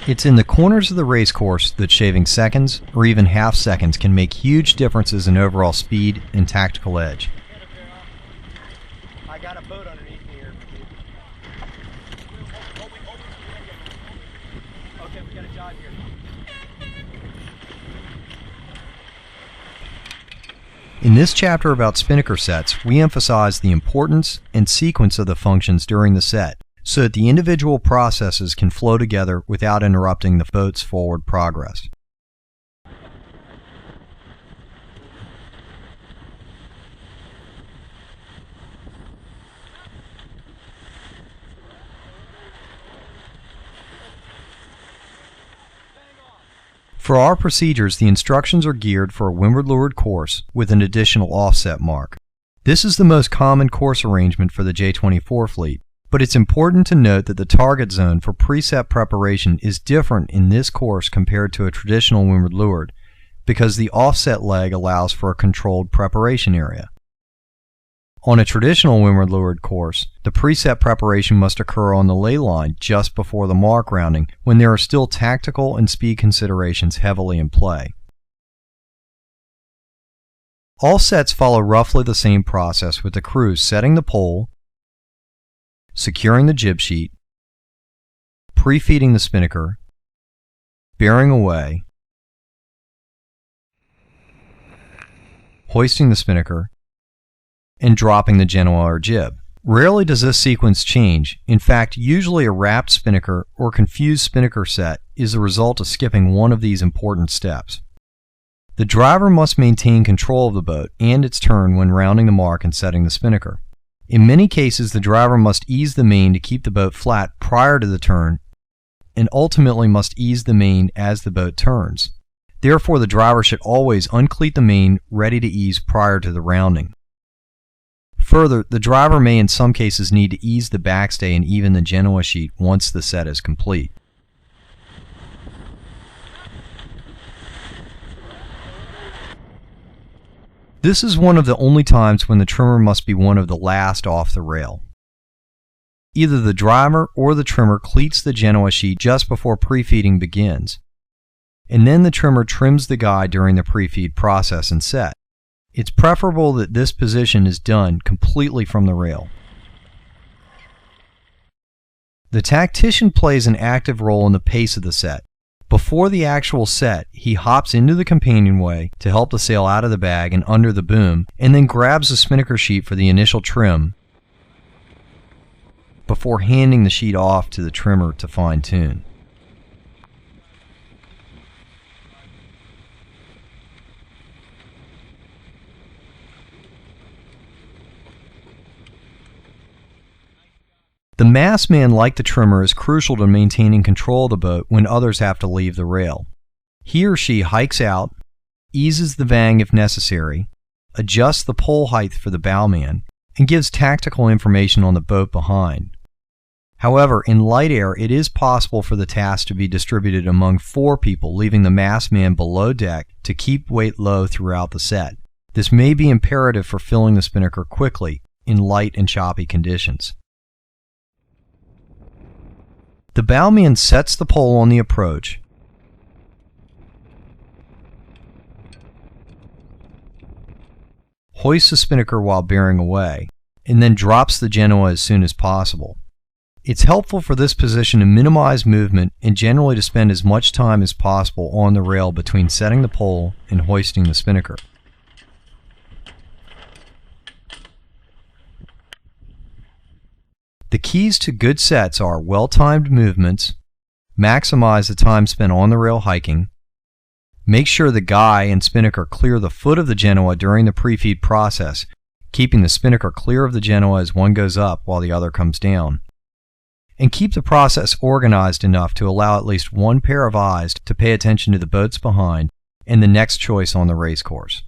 It's in the corners of the race course that shaving seconds or even half seconds can make huge differences in overall speed and tactical edge. I got a boat underneath me here. Okay, we got a job here. In this chapter about Spinnaker sets, we emphasize the importance and sequence of the functions during the set, so that the individual processes can flow together without interrupting the boat's forward progress. For our procedures, the instructions are geared for a windward-leeward course with an additional offset mark. This is the most common course arrangement for the J-24 fleet, but it's important to note that the target zone for preset preparation is different in this course compared to a traditional windward-leeward, because the offset leg allows for a controlled preparation area. On a traditional windward-leeward course, the preset preparation must occur on the ley line just before the mark rounding, when there are still tactical and speed considerations heavily in play. All sets follow roughly the same process, with the crew setting the pole, securing the jib sheet, pre-feeding the spinnaker, bearing away, hoisting the spinnaker, and dropping the genoa or jib. Rarely does this sequence change. In fact, usually a wrapped spinnaker or confused spinnaker set is the result of skipping one of these important steps. The driver must maintain control of the boat and its turn when rounding the mark and setting the spinnaker. In many cases, the driver must ease the main to keep the boat flat prior to the turn, and ultimately must ease the main as the boat turns. Therefore, the driver should always uncleat the main ready to ease prior to the rounding. Further, the driver may in some cases need to ease the backstay and even the genoa sheet once the set is complete. This is one of the only times when the trimmer must be one of the last off the rail. Either the driver or the trimmer cleats the genoa sheet just before pre-feeding begins, and then the trimmer trims the guide during the pre-feed process and set. It's preferable that this position is done completely from the rail. The tactician plays an active role in the pace of the set. Before the actual set, he hops into the companionway to help the sail out of the bag and under the boom, and then grabs the spinnaker sheet for the initial trim before handing the sheet off to the trimmer to fine-tune. The mast man, like the trimmer, is crucial to maintaining control of the boat when others have to leave the rail. He or she hikes out, eases the vang if necessary, adjusts the pole height for the bowman, and gives tactical information on the boat behind. However, in light air, it is possible for the task to be distributed among 4 people, leaving the mast man below deck to keep weight low throughout the set. This may be imperative for filling the spinnaker quickly in light and choppy conditions. The bowman sets the pole on the approach, hoists the spinnaker while bearing away, and then drops the genoa as soon as possible. It's helpful for this position to minimize movement and generally to spend as much time as possible on the rail between setting the pole and hoisting the spinnaker. The keys to good sets are well-timed movements, maximize the time spent on the rail hiking, make sure the guy and spinnaker clear the foot of the genoa during the pre-feed process, keeping the spinnaker clear of the genoa as one goes up while the other comes down, and keep the process organized enough to allow at least one pair of eyes to pay attention to the boats behind and the next choice on the race course.